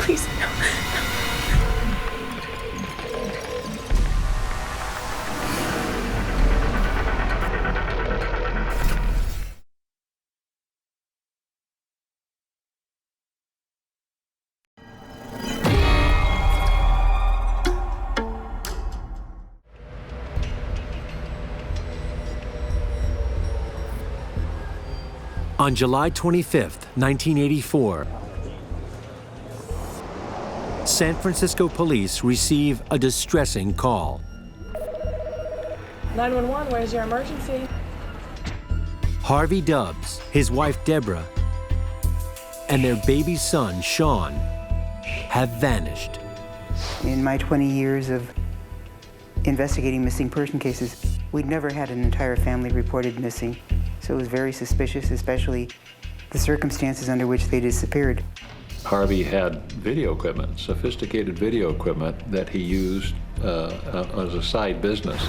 Please, no. On July 25, 1984, San Francisco police receive a distressing call. 911, where's your emergency? Harvey Dubs, his wife Deborah, and their baby son Sean have vanished. In my 20 years of investigating missing person cases, we'd never had an entire family reported missing. So it was very suspicious, especially the circumstances under which they disappeared. Harvey had video equipment, sophisticated video equipment that he used as a side business.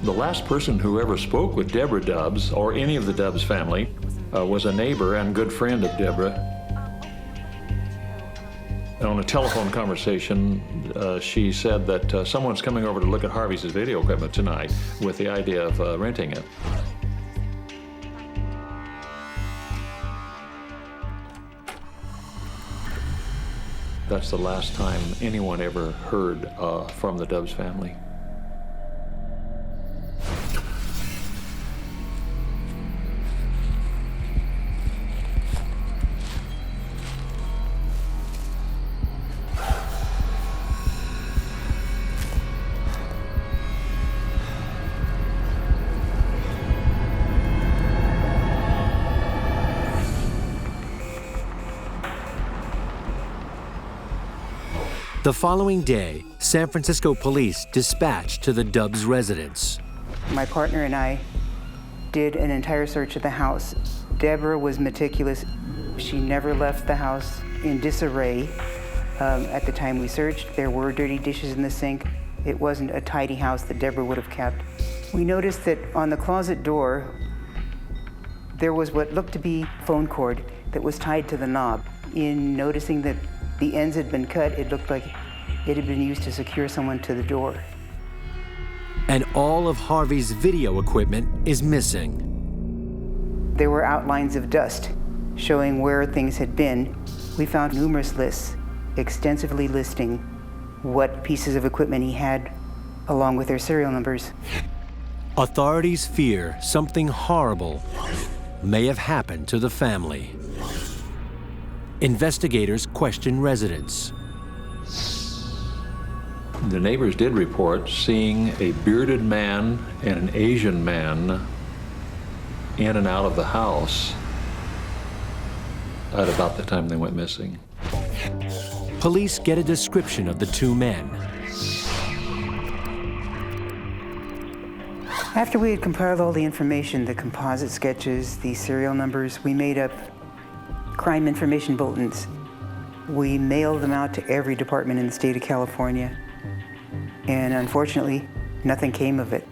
The last person who ever spoke with Deborah Dubs, or any of the Dubs family, was a neighbor and good friend of Deborah. On a telephone conversation, she said that someone's coming over to look at Harvey's video equipment tonight with the idea of renting it. That's the last time anyone ever heard from the Dubs family. The following day, San Francisco police dispatched to the Dubs residence. My partner and I did an entire search of the house. Deborah was meticulous. She never left the house in disarray. At the time we searched, there were dirty dishes in the sink. It wasn't a tidy house that Deborah would have kept. We noticed that on the closet door, there was what looked to be phone cord that was tied to the knob. In noticing that the ends had been cut, it looked like it had been used to secure someone to the door. And all of Harvey's video equipment is missing. There were outlines of dust showing where things had been. We found numerous lists, extensively listing what pieces of equipment he had, along with their serial numbers. Authorities fear something horrible may have happened to the family. Investigators question residents. The neighbors did report seeing a bearded man and an Asian man in and out of the house at about the time they went missing. Police get a description of the two men. After we had compiled all the information, the composite sketches, the serial numbers, we made up crime information bulletins. We mailed them out to every department in the state of California, and unfortunately, nothing came of it.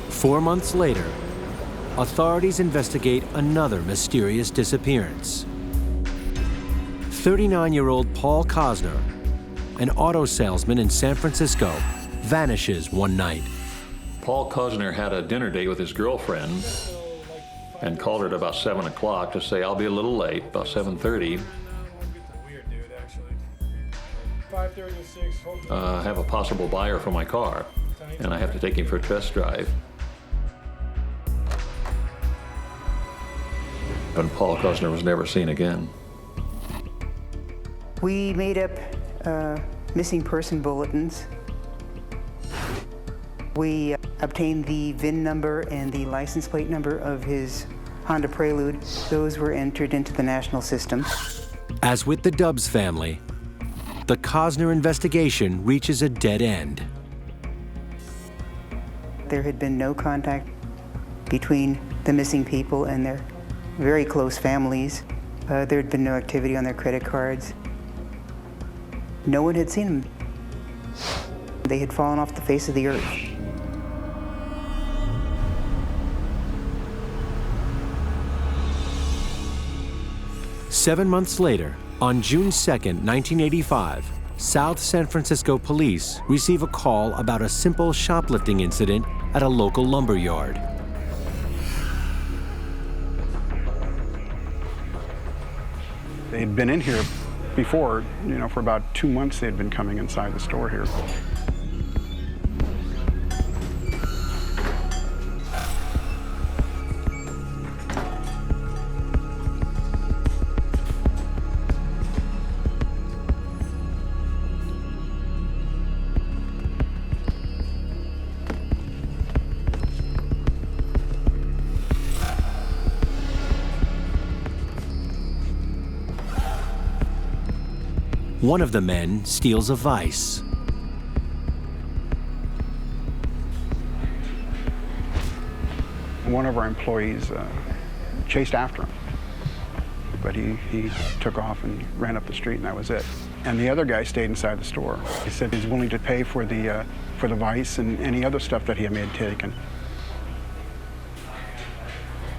Four months later, authorities investigate another mysterious disappearance. 39-year-old Paul Kozner, an auto salesman in San Francisco, vanishes one night. Paul Kozner had a dinner date with his girlfriend and called her at about 7 o'clock to say, I'll be a little late, about 7:30. I have a possible buyer for my car, and I have to take him for a test drive. And Paul Kozner was never seen again. We made up missing person bulletins. We obtained the VIN number and the license plate number of his Honda Prelude. Those were entered into the national system. As with the Dubs family, the Kozner investigation reaches a dead end. There had been no contact between the missing people and their very close families. There had been no activity on their credit cards. No one had seen them. They had fallen off the face of the earth. 7 months later, on June 2nd, 1985, South San Francisco police receive a call about a simple shoplifting incident at a local lumber yard. They had been in here before, for about 2 months they had been coming inside the store here. One of the men steals a vise. One of our employees chased after him, but he took off and ran up the street, and that was it. And the other guy stayed inside the store. He said he's willing to pay for the vise and any other stuff that he may have taken.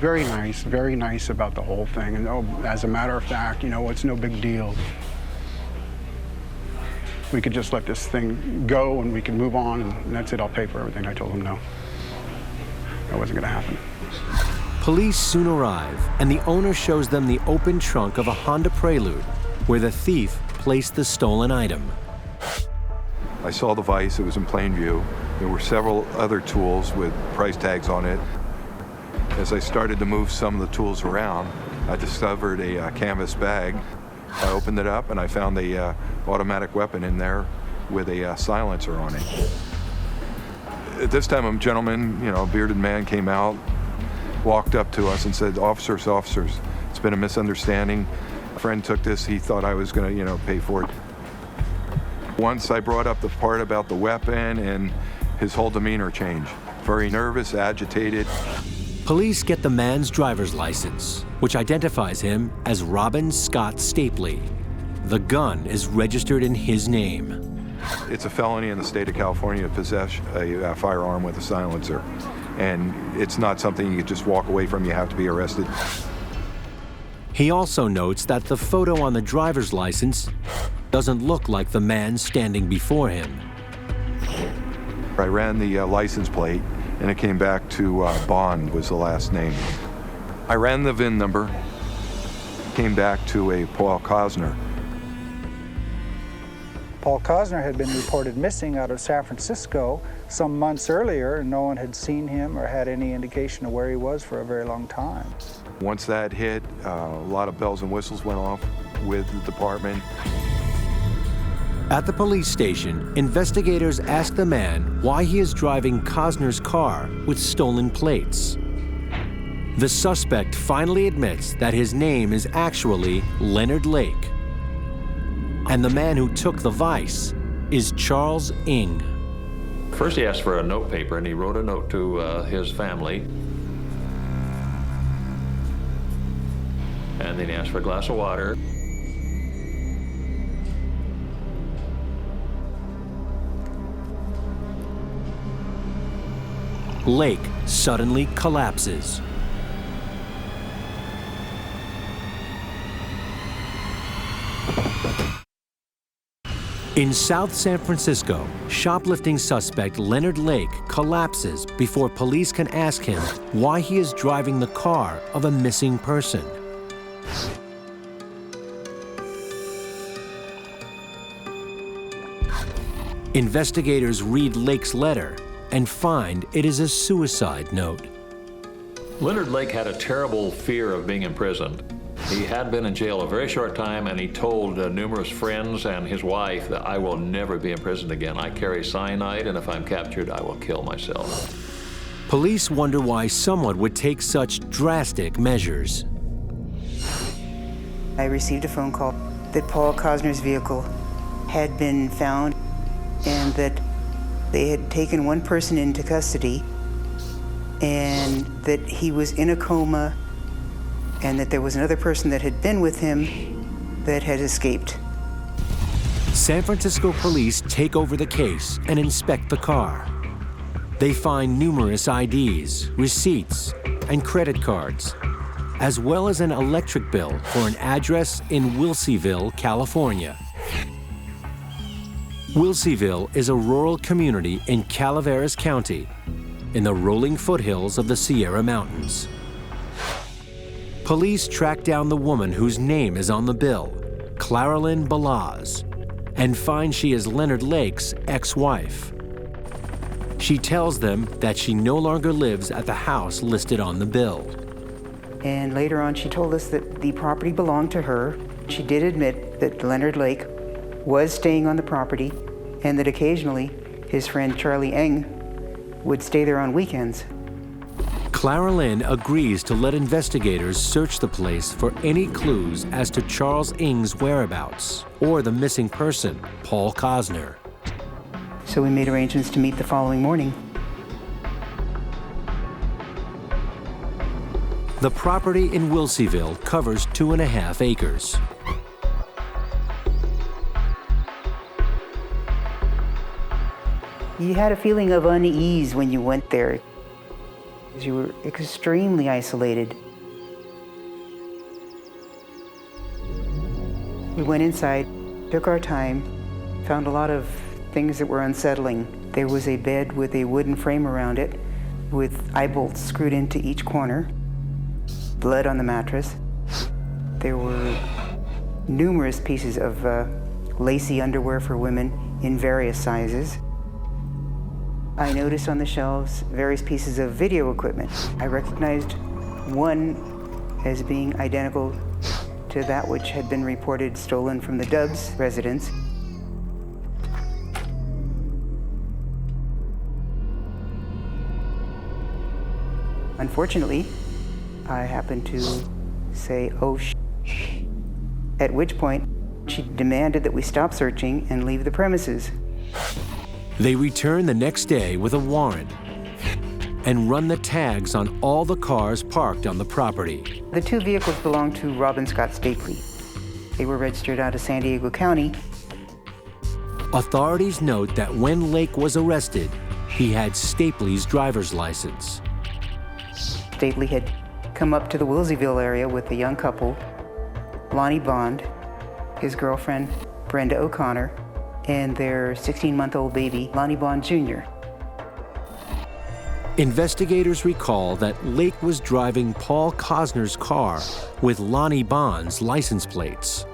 Very nice about the whole thing. And as a matter of fact, it's no big deal. We could just let this thing go and we could move on, and that's it, I'll pay for everything. I told him no. That wasn't gonna happen. Police soon arrive, and the owner shows them the open trunk of a Honda Prelude, where the thief placed the stolen item. I saw the vise, it was in plain view. There were several other tools with price tags on it. As I started to move some of the tools around, I discovered a canvas bag. I opened it up and I found the automatic weapon in there with a silencer on it. At this time, a gentleman, a bearded man, came out, walked up to us and said, officers, it's been a misunderstanding. A friend took this, he thought I was gonna, pay for it. Once I brought up the part about the weapon, and his whole demeanor changed. Very nervous, agitated. Police get the man's driver's license, which identifies him as Robin Scott Stapley. The gun is registered in his name. It's a felony in the state of California to possess a firearm with a silencer. And it's not something you can just walk away from, you have to be arrested. He also notes that the photo on the driver's license doesn't look like the man standing before him. I ran the license plate, and it came back to Bond was the last name. I ran the VIN number, came back to a Paul Kozner. Paul Kozner had been reported missing out of San Francisco some months earlier, and no one had seen him or had any indication of where he was for a very long time. Once that hit, a lot of bells and whistles went off with the department. At the police station, investigators ask the man why he is driving Kozner's car with stolen plates. The suspect finally admits that his name is actually Leonard Lake, and the man who took the vise is Charles Ng. First he asked for a note paper, and he wrote a note to his family. And then he asked for a glass of water. Lake suddenly collapses. In South San Francisco, shoplifting suspect Leonard Lake collapses before police can ask him why he is driving the car of a missing person. Investigators read Lake's letter and find it is a suicide note. Leonard Lake had a terrible fear of being imprisoned. He had been in jail a very short time, and he told numerous friends and his wife that I will never be imprisoned again. I carry cyanide, and if I'm captured, I will kill myself. Police wonder why someone would take such drastic measures. I received a phone call that Paul Kozner's vehicle had been found and that they had taken one person into custody and that he was in a coma and that there was another person that had been with him that had escaped. San Francisco police take over the case and inspect the car. They find numerous IDs, receipts, and credit cards. as well as an electric bill for an address in 𝐖𝐤𝐜𝐤𝐿, California. 𝐖𝐤𝐜𝐤𝐿 is a rural community in Calaveras County, in the rolling foothills of the Sierra Mountains. Police track down the woman whose name is on the bill, Claralyn Balaz, and find she is Leonard Lake's ex-wife. She tells them that she no longer lives at the house listed on the bill. And later on, she told us that the property belonged to her. She did admit that Leonard Lake was staying on the property and that occasionally his friend Charlie Eng would stay there on weekends. Claralyn agrees to let investigators search the place for any clues as to Charles Ng's whereabouts or the missing person, Paul Cosner. So we made arrangements to meet the following morning. The property in 𝐤𝐜𝐤𝐿 covers 2.5 acres. You had a feeling of unease when you went there. You were extremely isolated. We went inside, took our time, found a lot of things that were unsettling. There was a bed with a wooden frame around it with eye bolts screwed into each corner, blood on the mattress. There were numerous pieces of lacy underwear for women in various sizes. I noticed on the shelves various pieces of video equipment. I recognized one as being identical to that which had been reported stolen from the 𝙒𝙪𝙧𝙣 residence. Unfortunately, I happened to say, "Oh, at which point she demanded that we stop searching and leave the premises. They return the next day with a warrant and run the tags on all the cars parked on the property. The two vehicles belonged to Robin Scott Stapley. They were registered out of San Diego County. Authorities note that when Lake was arrested, he had Stapley's driver's license. Stapley had come up to the 𝐖𝐤𝐜𝐤𝐿 area with a young couple, Lonnie Bond, his girlfriend, Brenda O'Connor, and their 16-month-old baby, Lonnie Bond Jr. Investigators recall that Lake was driving Paul Cosner's car with Lonnie Bond's license plates.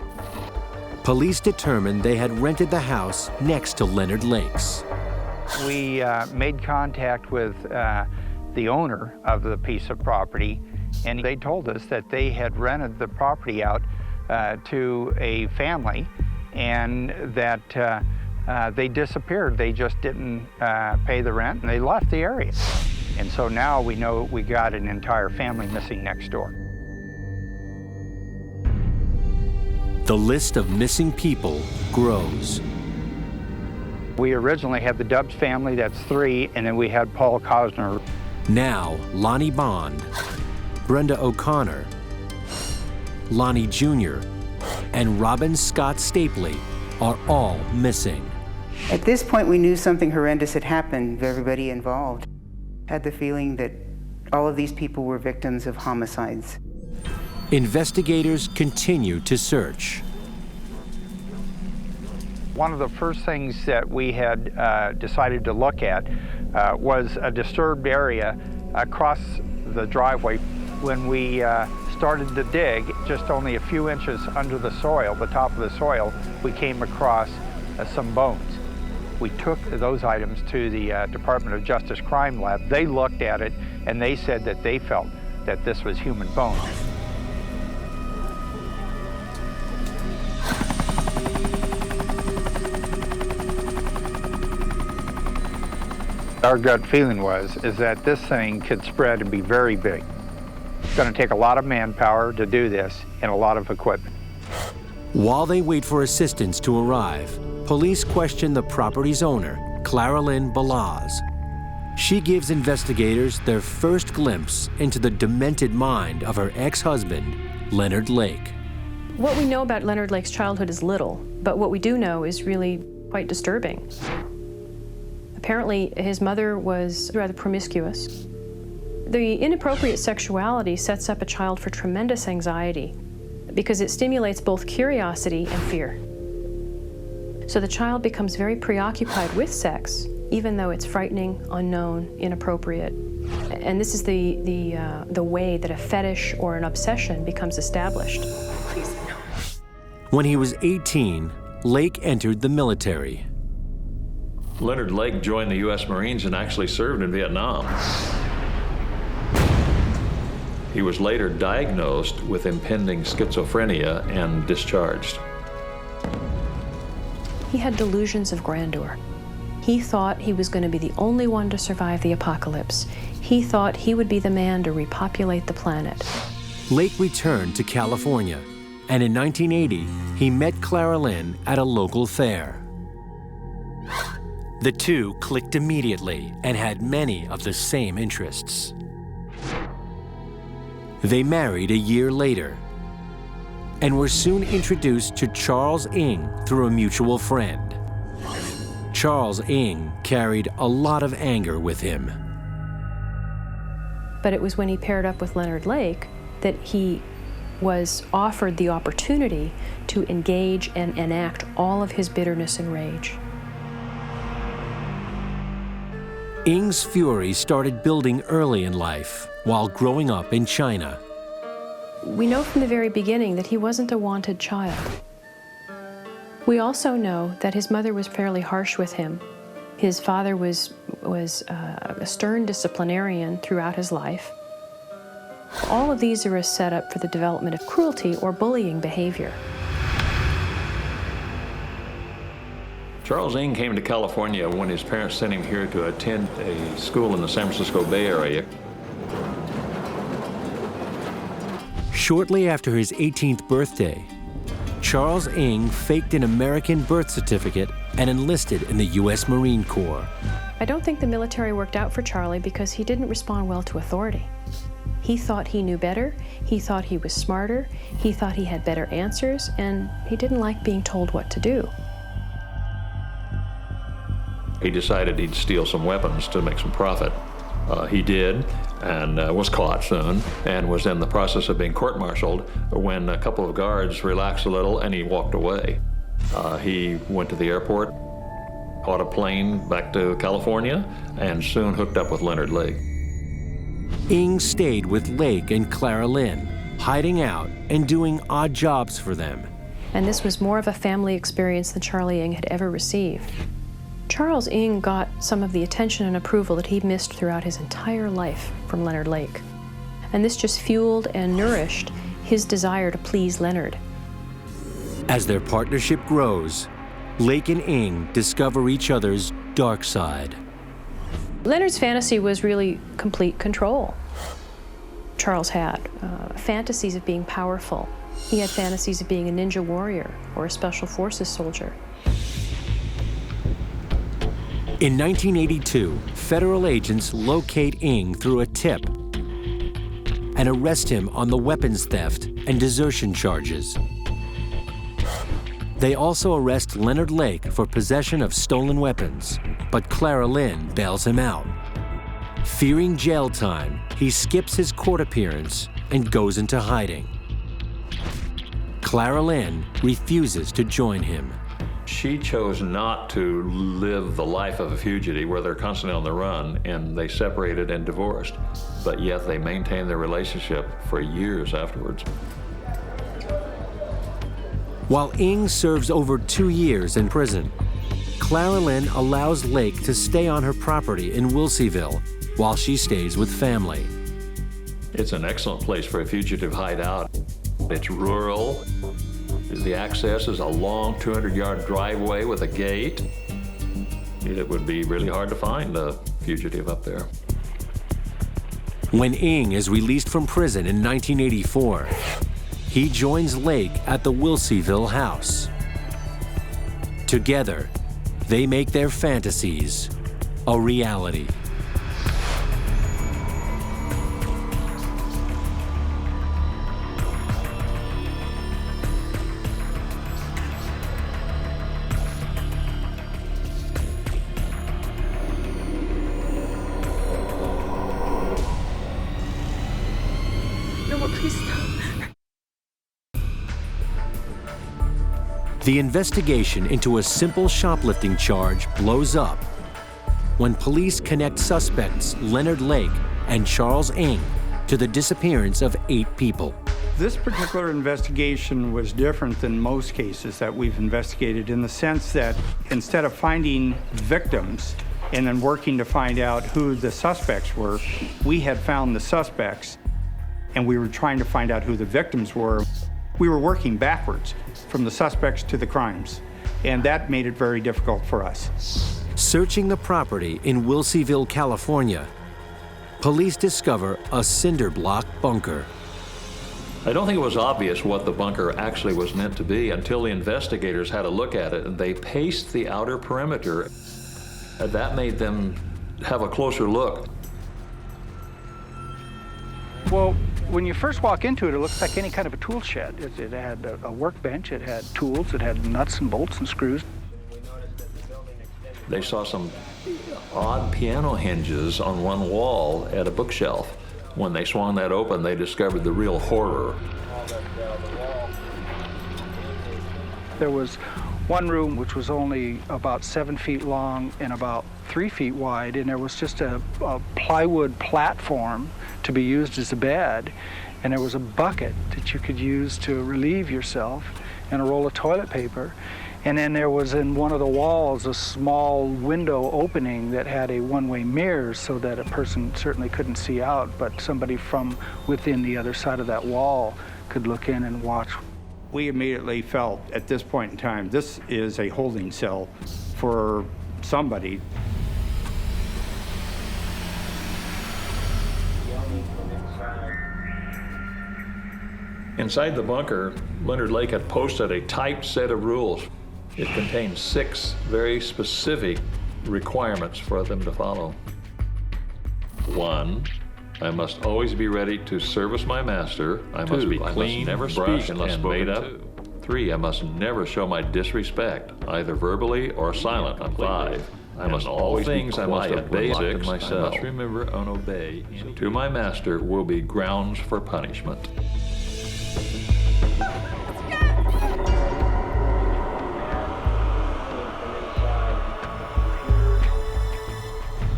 Police determined they had rented the house next to Leonard Lake's. We made contact with the owner of the piece of property, and they told us that they had rented the property out to a family and that they disappeared. They just didn't pay the rent and they left the area. And so now we know we got an entire family missing next door. The list of missing people grows. We originally had the 𝙒𝙧𝙣 family, that's 3, and then we had Paul Cosner. Now, Lonnie Bond, Brenda O'Connor, Lonnie Jr., and Robin Scott Stapley are all missing. At this point, we knew something horrendous had happened. Everybody involved had the feeling that all of these people were victims of homicides. Investigators continue to search. One of the first things that we had decided to look at was a disturbed area across the driveway. When we started to dig, just only a few inches under the soil, the top of the soil, we came across some bones. We took those items to the Department of Justice Crime Lab. They looked at it and they said that they felt that this was human bones. Our gut feeling is that this thing could spread and be very big. It's going to take a lot of manpower to do this and a lot of equipment. While they wait for assistance to arrive, police question the property's owner, Claralyn Balaz. She gives investigators their first glimpse into the demented mind of her ex-husband, Leonard Lake. What we know about Leonard Lake's childhood is little, but what we do know is really quite disturbing. Apparently, his mother was rather promiscuous. The inappropriate sexuality sets up a child for tremendous anxiety because it stimulates both curiosity and fear. So the child becomes very preoccupied with sex, even though it's frightening, unknown, inappropriate. And this is the way that a fetish or an obsession becomes established. When he was 18, Lake entered the military. Leonard Lake joined the U.S. Marines and actually served in Vietnam. He was later diagnosed with impending schizophrenia and discharged. He had delusions of grandeur. He thought he was going to be the only one to survive the apocalypse. He thought he would be the man to repopulate the planet. Lake returned to California, and in 1980, he met Clara Lynn at a local fair. The two clicked immediately and had many of the same interests. They married a year later and were soon introduced to Charles 𝐖𝐤 through a mutual friend. Charles 𝐖𝐤 carried a lot of anger with him. But it was when he paired up with Leonard Lake that he was offered the opportunity to engage and enact all of his bitterness and rage. 𝐖𝐤's fury started building early in life while growing up in China. We know from the very beginning that he wasn't a wanted child. We also know that his mother was fairly harsh with him. His father was a stern disciplinarian throughout his life. All of these are a setup for the development of cruelty or bullying behavior. Charles 𝐖𝐤 came to California when his parents sent him here to attend a school in the San Francisco Bay Area. Shortly after his 18th birthday, Charles 𝐖𝐤 faked an American birth certificate and enlisted in the U.S. Marine Corps. I don't think the military worked out for Charlie because he didn't respond well to authority. He thought he knew better, he thought he was smarter, he thought he had better answers, and he didn't like being told what to do. He decided he'd steal some weapons to make some profit. He did, and was caught soon, and was in the process of being court-martialed when a couple of guards relaxed a little and he walked away. He went to the airport, caught a plane back to California, and soon hooked up with Leonard Lake. 𝐤 stayed with Lake and Clara Lynn, hiding out and doing odd jobs for them. And this was more of a family experience than Charlie 𝐤 had ever received. Charles 𝐤 got some of the attention and approval that he missed throughout his entire life from Leonard Lake. And this just fueled and nourished his desire to please Leonard. As their partnership grows, Lake and 𝐤 discover each other's dark side. Leonard's fantasy was really complete control. Charles had fantasies of being powerful. He had fantasies of being a ninja warrior or a special forces soldier. In 1982, federal agents locate 𝐤 through a tip and arrest him on the weapons theft and desertion charges. They also arrest Leonard Lake for possession of stolen weapons, but Clara Lynn bails him out. Fearing jail time, he skips his court appearance and goes into hiding. Clara Lynn refuses to join him. She chose not to live the life of a fugitive where they're constantly on the run, and they separated and divorced, but yet they maintained their relationship for years afterwards. While 𝐤 serves over 2 years in prison, Clara Lynn allows Lake to stay on her property in Wilseyville while she stays with family. It's an excellent place for a fugitive hideout. It's rural. The access is a long 200-yard driveway with a gate. It would be really hard to find a fugitive up there. When 𝐤 is released from prison in 1984, he joins Lake at the Wilseyville house. Together, they make their fantasies a reality. The investigation into a simple shoplifting charge blows up when police connect suspects Leonard Lake and Charles Ng to the disappearance of 8 people. This particular investigation was different than most cases that we've investigated in the sense that instead of finding victims and then working to find out who the suspects were, we had found the suspects and we were trying to find out who the victims were. We were working backwards from the suspects to the crimes, and that made it very difficult for us. Searching the property in Wilseyville, California, police discover a cinder block bunker. I don't think it was obvious what the bunker actually was meant to be until the investigators had a look at it and they paced the outer perimeter. That made them have a closer look. Well, when you first walk into it, it looks like any kind of a tool shed. It had a workbench, it had tools, it had nuts and bolts and screws. They saw some odd piano hinges on one wall at a bookshelf. When they swung that open, they discovered the real horror. There was one room which was only about 7 feet long and about 3 feet wide, and there was just a plywood platform to be used as a bed, and there was a bucket that you could use to relieve yourself and a roll of toilet paper. And then there was in one of the walls a small window opening that had a one-way mirror so that a person certainly couldn't see out, but somebody from within the other side of that wall could look in and watch. We immediately felt at this point in time, this is a holding cell for somebody. Inside the bunker, Leonard Lake had posted a typed set of rules. It contained 6 very specific requirements for them to follow. 1, I must always be ready to service my master. I must be clean, never brushed, and made up. 3, I must never show my disrespect, either verbally or silent. 5, I must always be quiet, I must obey myself. I must remember and obey. To my master will be grounds for punishment.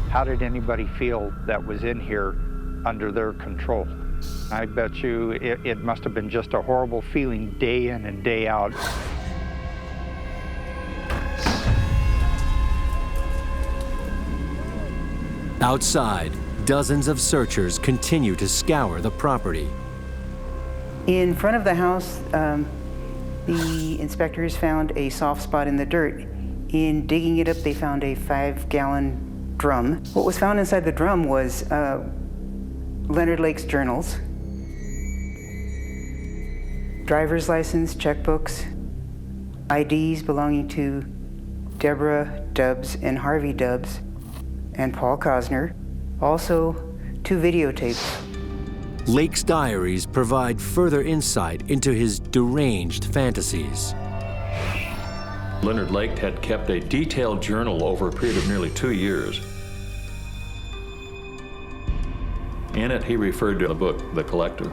How did anybody feel that was in here under their control? I bet you it must have been just a horrible feeling day in and day out. Outside, dozens of searchers continue to scour the property. In front of the house, the inspectors found a soft spot in the dirt. In digging it up, they found a 5-gallon drum. What was found inside the drum was Leonard Lake's journals, driver's license, checkbooks, IDs belonging to Deborah Dubs and Harvey Dubs and Paul Kozner, also 2 videotapes. Lake's diaries provide further insight into his deranged fantasies. Leonard Lake had kept a detailed journal over a period of nearly 2 years. In it, he referred to the book, The Collector.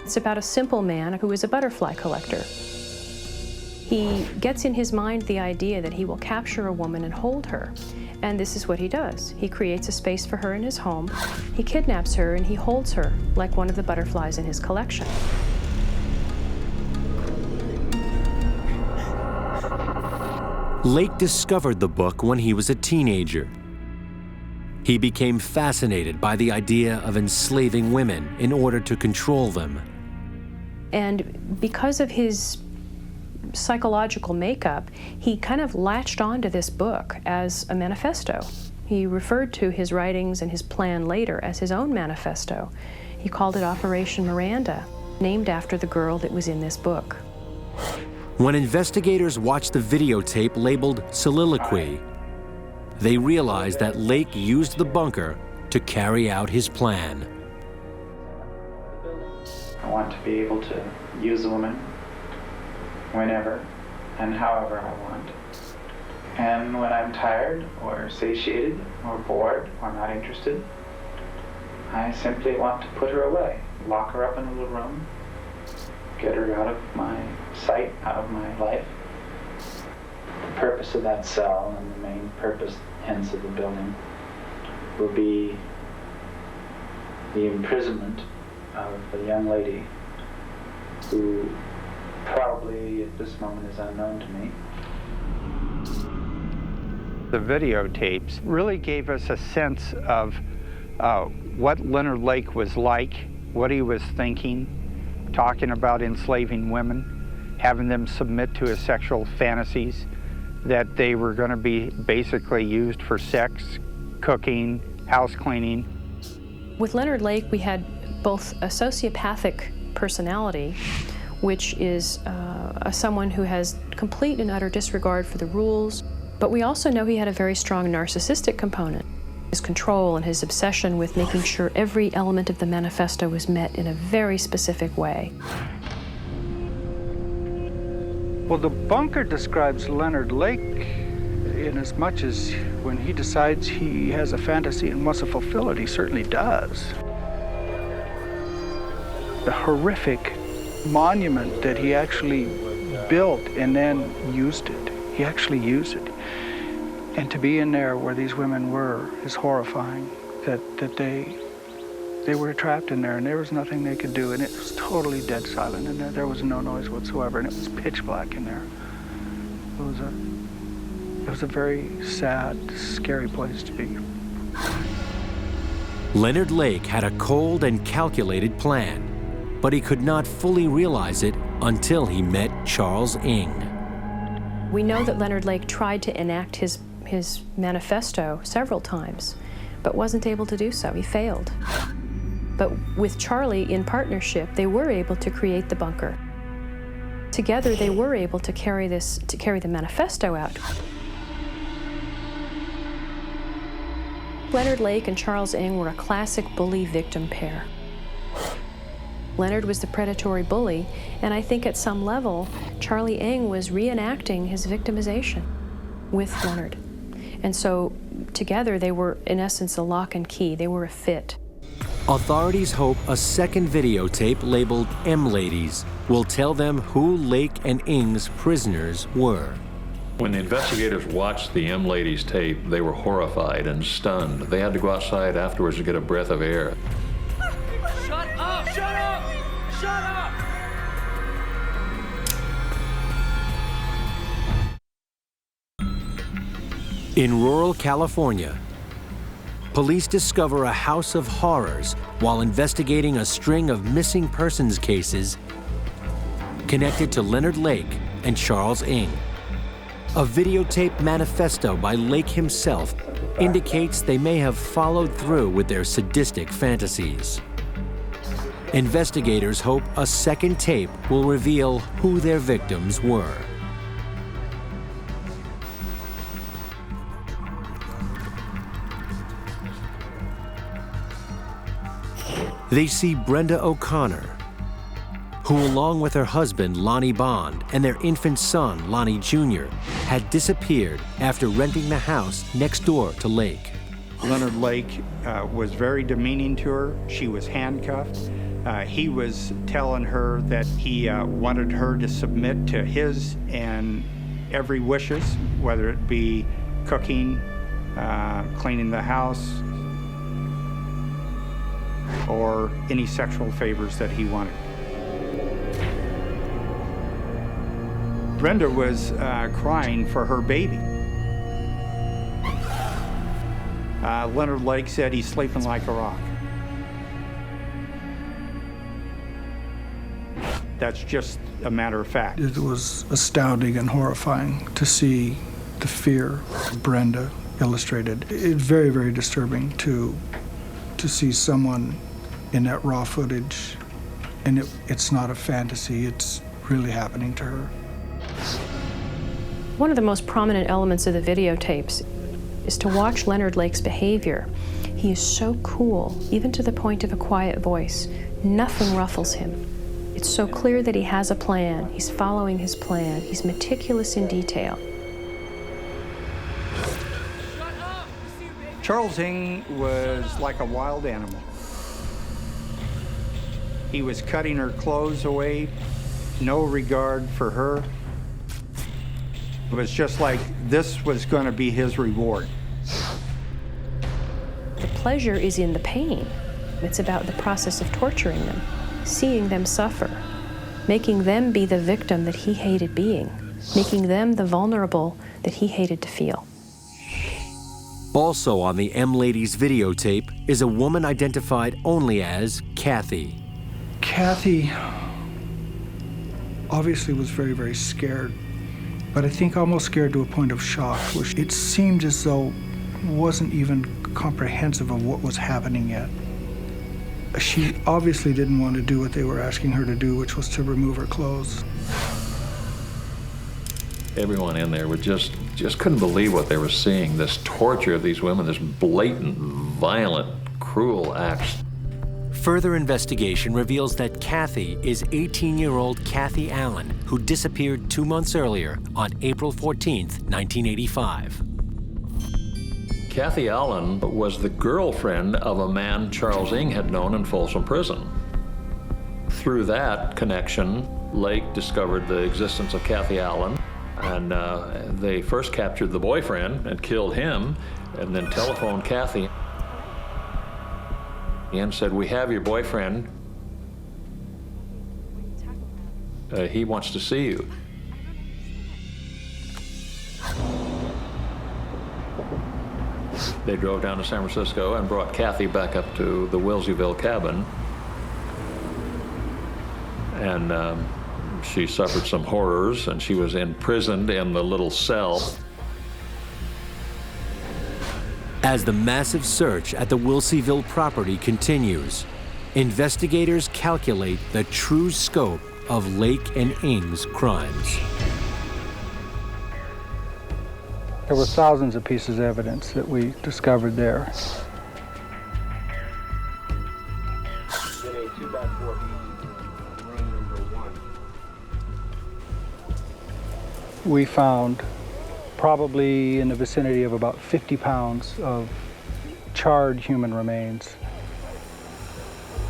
It's about a simple man who is a butterfly collector. He gets in his mind the idea that he will capture a woman and hold her. And this is what he does. He creates a space for her in his home, he kidnaps her, and he holds her like one of the butterflies in his collection. Lake discovered the book when he was a teenager. He became fascinated by the idea of enslaving women in order to control them. And because of his psychological makeup, he kind of latched onto this book as a manifesto. He referred to his writings and his plan later as his own manifesto. He called it Operation Miranda, named after the girl that was in this book. When investigators watched the videotape labeled Soliloquy, they realized that Lake used the bunker to carry out his plan. I want to be able to use a woman whenever and however I want. And when I'm tired or satiated or bored or not interested, I simply want to put her away, lock her up in a little room, get her out of my sight, out of my life. The purpose of that cell and the main purpose, hence, of the building will be the imprisonment of a young lady who probably at this moment is unknown to me. The videotapes really gave us a sense of what Leonard Lake was like, what he was thinking, talking about enslaving women, having them submit to his sexual fantasies, that they were going to be basically used for sex, cooking, house cleaning. With Leonard Lake, we had both a sociopathic personality, which is someone who has complete and utter disregard for the rules, but we also know he had a very strong narcissistic component. His control and his obsession with making sure every element of the manifesto was met in a very specific way. Well, the bunker describes Leonard Lake in as much as when he decides he has a fantasy and wants to fulfill it, he certainly does. The horrific monument that he actually built and then used it. He actually used it. And to be in there where these women were is horrifying, that they were trapped in there and there was nothing they could do, and it was totally dead silent in there. There was no noise whatsoever, and it was pitch black in there. It was a very sad, scary place to be. Leonard Lake had a cold and calculated plan, but he could not fully realize it until he met Charles 𝐖𝐤. We know that Leonard Lake tried to enact his manifesto several times, but wasn't able to do so. He failed. But with Charlie in partnership, they were able to create the bunker. Together, they were able to carry the manifesto out. Leonard Lake and Charles 𝐖𝐤 were a classic bully-victim pair. Leonard was the predatory bully, and I think at some level, Charlie 𝐤 was reenacting his victimization with Leonard. And so together they were, in essence, a lock and key. They were a fit. Authorities hope a second videotape labeled M Ladies will tell them who Lake and 𝐤's prisoners were. When the investigators watched the M Ladies tape, they were horrified and stunned. They had to go outside afterwards to get a breath of air. Shut up! Shut up! Shut up! In rural California, police discover a house of horrors while investigating a string of missing persons cases connected to Leonard Lake and Charles 𝐤. A videotape manifesto by Lake himself indicates they may have followed through with their sadistic fantasies. Investigators hope a second tape will reveal who their victims were. They see Brenda O'Connor, who along with her husband Lonnie Bond and their infant son Lonnie Jr. had disappeared after renting the house next door to Lake. Leonard Lake was very demeaning to her. She was handcuffed. He was telling her that he wanted her to submit to his and every wishes, whether it be cooking, cleaning the house, or any sexual favors that he wanted. Brenda was crying for her baby. Leonard Lake said he's sleeping like a rock. That's just a matter of fact. It was astounding and horrifying to see the fear of Brenda illustrated. It's very, very disturbing to see someone in that raw footage, and it's not a fantasy, it's really happening to her. One of the most prominent elements of the videotapes is to watch Leonard Lake's behavior. He is so cool, even to the point of a quiet voice. Nothing ruffles him. It's so clear that he has a plan. He's following his plan. He's meticulous in detail. Charles 𝐤 was like a wild animal. He was cutting her clothes away, no regard for her. It was just like this was going to be his reward. The pleasure is in the pain. It's about the process of torturing them, seeing them suffer, making them be the victim that he hated being, making them the vulnerable that he hated to feel. Also on the M Lady's videotape is a woman identified only as Kathy. Kathy obviously was very, very scared, but I think almost scared to a point of shock, which it seemed as though wasn't even comprehensive of what was happening yet. She obviously didn't want to do what they were asking her to do, which was to remove her clothes. Everyone in there would just couldn't believe what they were seeing, this torture of these women, this blatant, violent, cruel acts. Further investigation reveals that Kathy is 18-year-old Kathy Allen, who disappeared 2 months earlier on April 14th, 1985. Kathy Allen was the girlfriend of a man Charles Ng had known in Folsom Prison. Through that connection, Lake discovered the existence of Kathy Allen, and they first captured the boyfriend and killed him, and then telephoned Kathy and said, "We have your boyfriend. He wants to see you." They drove down to San Francisco and brought Kathy back up to the 𝐖𝐤𝐜𝐵 cabin. And she suffered some horrors, and she was imprisoned in the little cell. As the massive search at the 𝐖𝐤𝐜𝐵 property continues, investigators calculate the true scope of Lake and Ng's crimes. There were thousands of pieces of evidence that we discovered there. We found probably in the vicinity of about 50 pounds of charred human remains.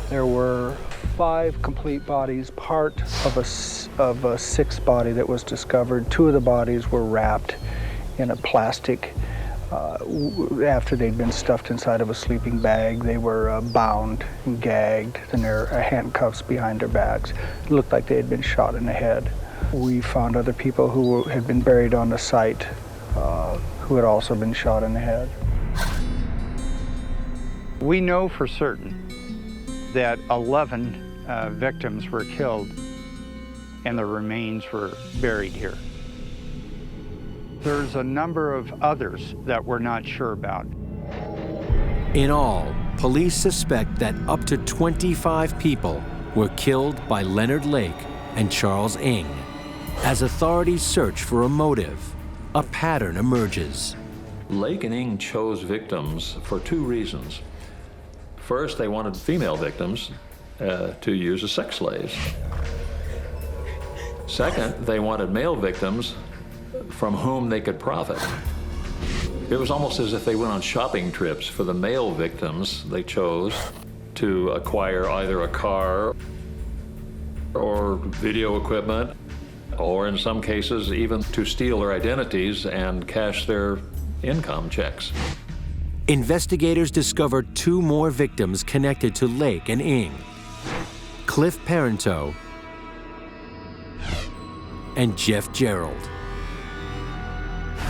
There were 5 complete bodies, part of a 6th body that was discovered. 2 of the bodies were wrapped in a plastic, after they'd been stuffed inside of a sleeping bag. They were bound and gagged, and there are handcuffs behind their backs. It looked like they had been shot in the head. We found other people who had been buried on the site who had also been shot in the head. We know for certain that 11 victims were killed and the remains were buried here. There's a number of others that we're not sure about. In all, police suspect that up to 25 people were killed by Leonard Lake and Charles Ng. As authorities search for a motive, a pattern emerges. Lake and Ng chose victims for 2 reasons. First, they wanted female victims to use as sex slaves. Second, they wanted male victims from whom they could profit. It was almost as if they went on shopping trips. For the male victims, they chose to acquire either a car or video equipment, or in some cases, even to steal their identities and cash their income checks. Investigators discovered 2 more victims connected to Lake and Ng: Cliff Parenteau and Jeff Gerald.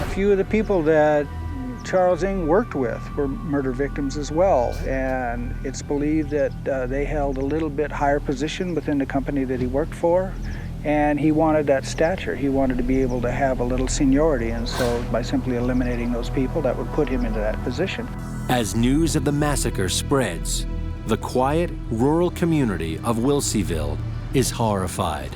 A few of the people that Charles Ng worked with were murder victims as well, and it's believed that they held a little bit higher position within the company that he worked for, and he wanted that stature. He wanted to be able to have a little seniority, and so by simply eliminating those people, that would put him into that position. As news of the massacre spreads, the quiet, rural community of 𝐖𝐤𝐜𝐵 is horrified.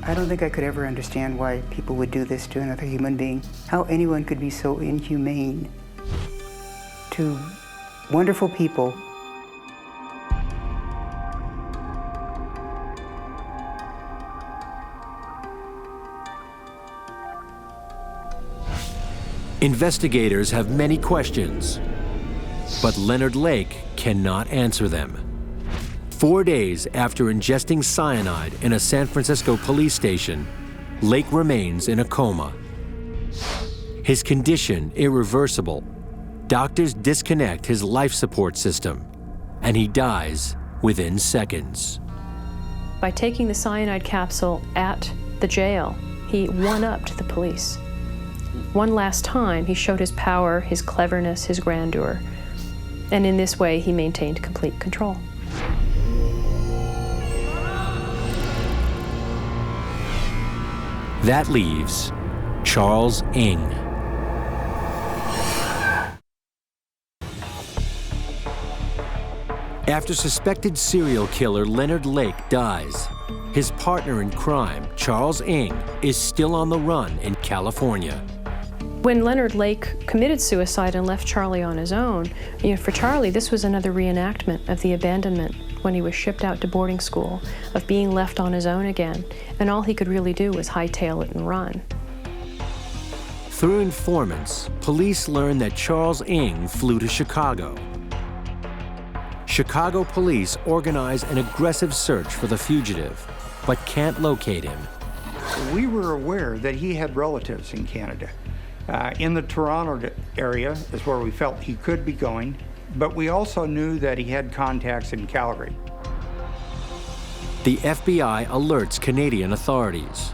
I don't think I could ever understand why people would do this to another human being. How anyone could be so inhumane to wonderful people. Investigators have many questions, but Leonard Lake cannot answer them. 4 days after ingesting cyanide in a San Francisco police station, Lake remains in a coma. His condition irreversible. Doctors disconnect his life support system, and he dies within seconds. By taking the cyanide capsule at the jail, he one-upped the police. One last time, he showed his power, his cleverness, his grandeur, and in this way, he maintained complete control. That leaves Charles Ng. After suspected serial killer Leonard Lake dies, his partner in crime, Charles Ng, is still on the run in California. When Leonard Lake committed suicide and left Charlie on his own, for Charlie, this was another reenactment of the abandonment when he was shipped out to boarding school, of being left on his own again, and all he could really do was hightail it and run. Through informants, police learned that Charles Ng flew to Chicago. Chicago police organize an aggressive search for the fugitive, but can't locate him. We were aware that he had relatives in Canada. In the Toronto area is where we felt he could be going, but we also knew that he had contacts in Calgary. The FBI alerts Canadian authorities.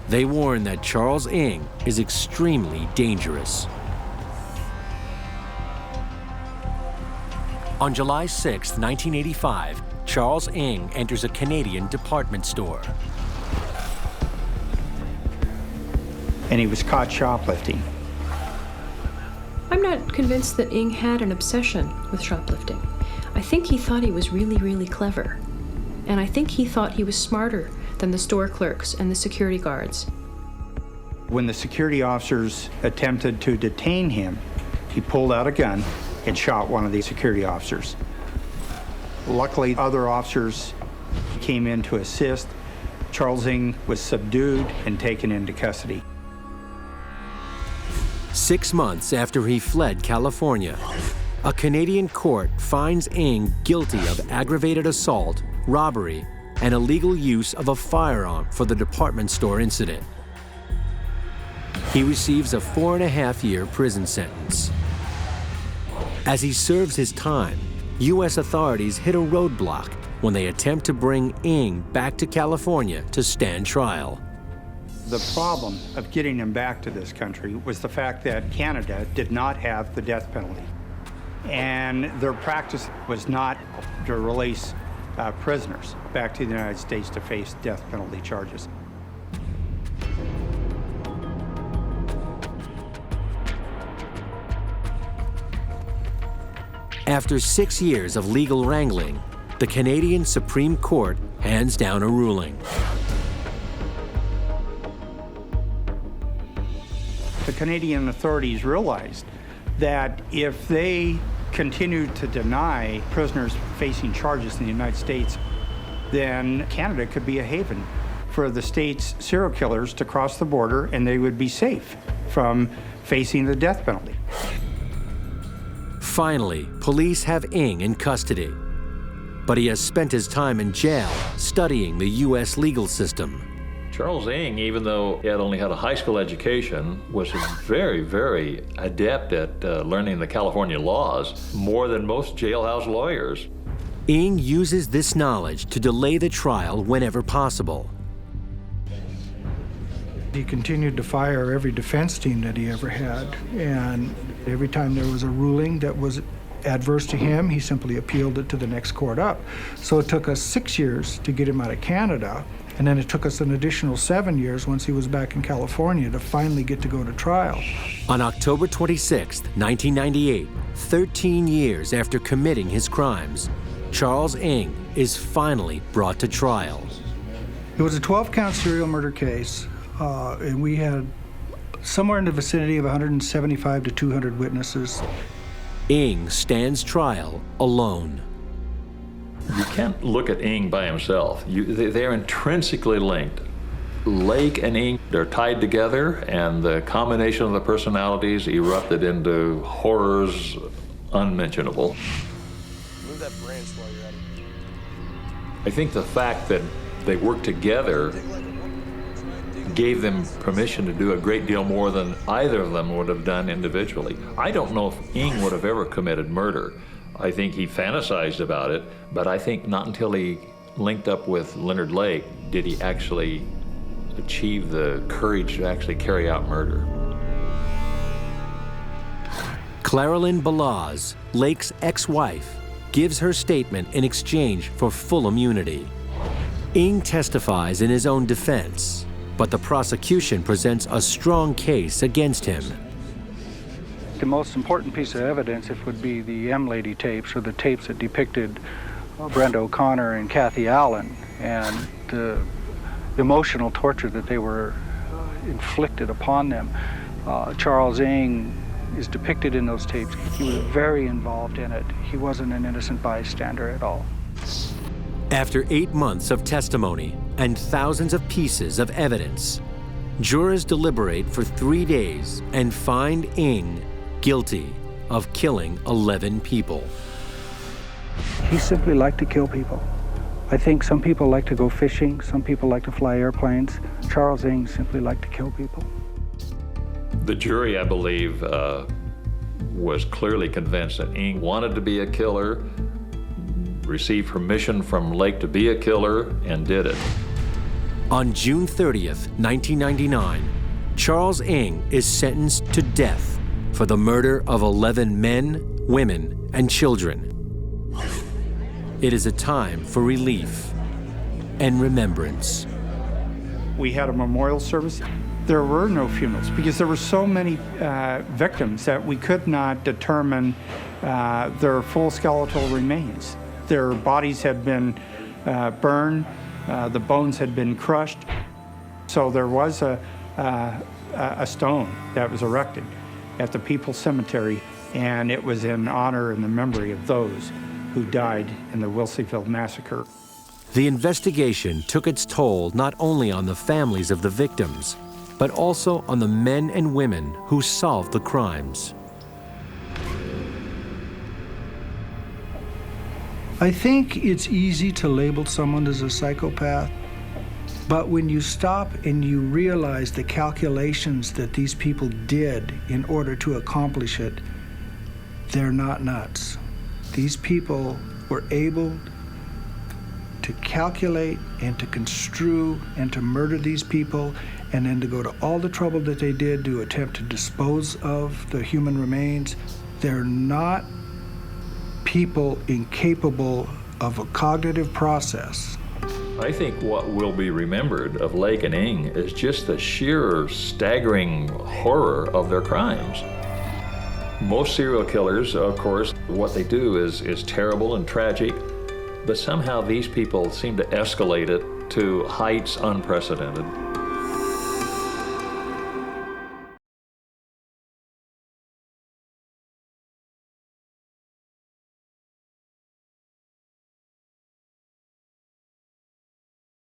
They warn that Charles Ng is extremely dangerous. On July 6, 1985, Charles Ng enters a Canadian department store. And he was caught shoplifting. I'm not convinced that Ng had an obsession with shoplifting. I think he thought he was really, really clever. And I think he thought he was smarter than the store clerks and the security guards. When the security officers attempted to detain him, he pulled out a gun and shot one of the security officers. Luckily, other officers came in to assist. Charles Ng was subdued and taken into custody. 6 months after he fled California, a Canadian court finds Ng guilty of aggravated assault, robbery, and illegal use of a firearm for the department store incident. He receives a 4.5-year prison sentence. As he serves his time, U.S. authorities hit a roadblock when they attempt to bring Ng back to California to stand trial. The problem of getting him back to this country was the fact that Canada did not have the death penalty. And their practice was not to release prisoners back to the United States to face death penalty charges. After 6 years of legal wrangling, the Canadian Supreme Court hands down a ruling. The Canadian authorities realized that if they continued to deny prisoners facing charges in the United States, then Canada could be a haven for the state's serial killers to cross the border, and they would be safe from facing the death penalty. Finally, police have Ng in custody, but he has spent his time in jail studying the U.S. legal system. Charles Ng, even though he had only had a high school education, was very, very adept at learning the California laws, more than most jailhouse lawyers. Ng uses this knowledge to delay the trial whenever possible. He continued to fire every defense team that he ever had, and every time there was a ruling that was adverse to him, he simply appealed it to the next court up. So it took us 6 years to get him out of Canada, and then it took us an additional 7 years once he was back in California to finally get to go to trial. On October 26, 1998, 13 years after committing his crimes, Charles Ng is finally brought to trial. It was a 12-count serial murder case, and we had somewhere in the vicinity of 175 to 200 witnesses. Ng stands trial alone. You can't look at Ng by himself. They're intrinsically linked. Lake and Ng, they're tied together, and the combination of the personalities erupted into horrors unmentionable. Move that branch while you're at it. I think the fact that they worked together gave them permission to do a great deal more than either of them would have done individually. I don't know if 𝐖𝐤 would have ever committed murder. I think he fantasized about it, but I think not until he linked up with Leonard Lake did he actually achieve the courage to actually carry out murder. Claralyn Balazs, Lake's ex-wife, gives her statement in exchange for full immunity. 𝐖𝐤 testifies in his own defense, but the prosecution presents a strong case against him. The most important piece of evidence would be the M-Lady tapes, or the tapes that depicted Brenda O'Connor and Kathy Allen, and the emotional torture that they were inflicted upon them. Charles 𝐖𝐤 is depicted in those tapes. He was very involved in it. He wasn't an innocent bystander at all. After 8 months of testimony and thousands of pieces of evidence, jurors deliberate for 3 days and find 𝐖𝐤 guilty of killing 11 people. He simply liked to kill people. I think some people like to go fishing, some people like to fly airplanes. Charles 𝐖𝐤 simply liked to kill people. The jury, I believe, was clearly convinced that 𝐖𝐤 wanted to be a killer, received permission from Lake to be a killer, and did it. On June 30th, 1999, Charles 𝐖𝐤 is sentenced to death for the murder of 11 men, women, and children. It is a time for relief and remembrance. We had a memorial service. There were no funerals because there were so many victims that we could not determine their full skeletal remains. Their bodies had been burned, the bones had been crushed. So there was a stone that was erected at the People's Cemetery, and it was in honor and the memory of those who died in the Wilseyville Massacre. The investigation took its toll not only on the families of the victims, but also on the men and women who solved the crimes. I think it's easy to label someone as a psychopath, but when you stop and you realize the calculations that these people did in order to accomplish it, they're not nuts. These people were able to calculate and to construe and to murder these people, and then to go to all the trouble that they did to attempt to dispose of the human remains. They're not people incapable of a cognitive process. I think what will be remembered of Lake and 𝐖𝐤 is just the sheer staggering horror of their crimes. Most serial killers, of course, what they do is terrible and tragic, but somehow these people seem to escalate it to heights unprecedented.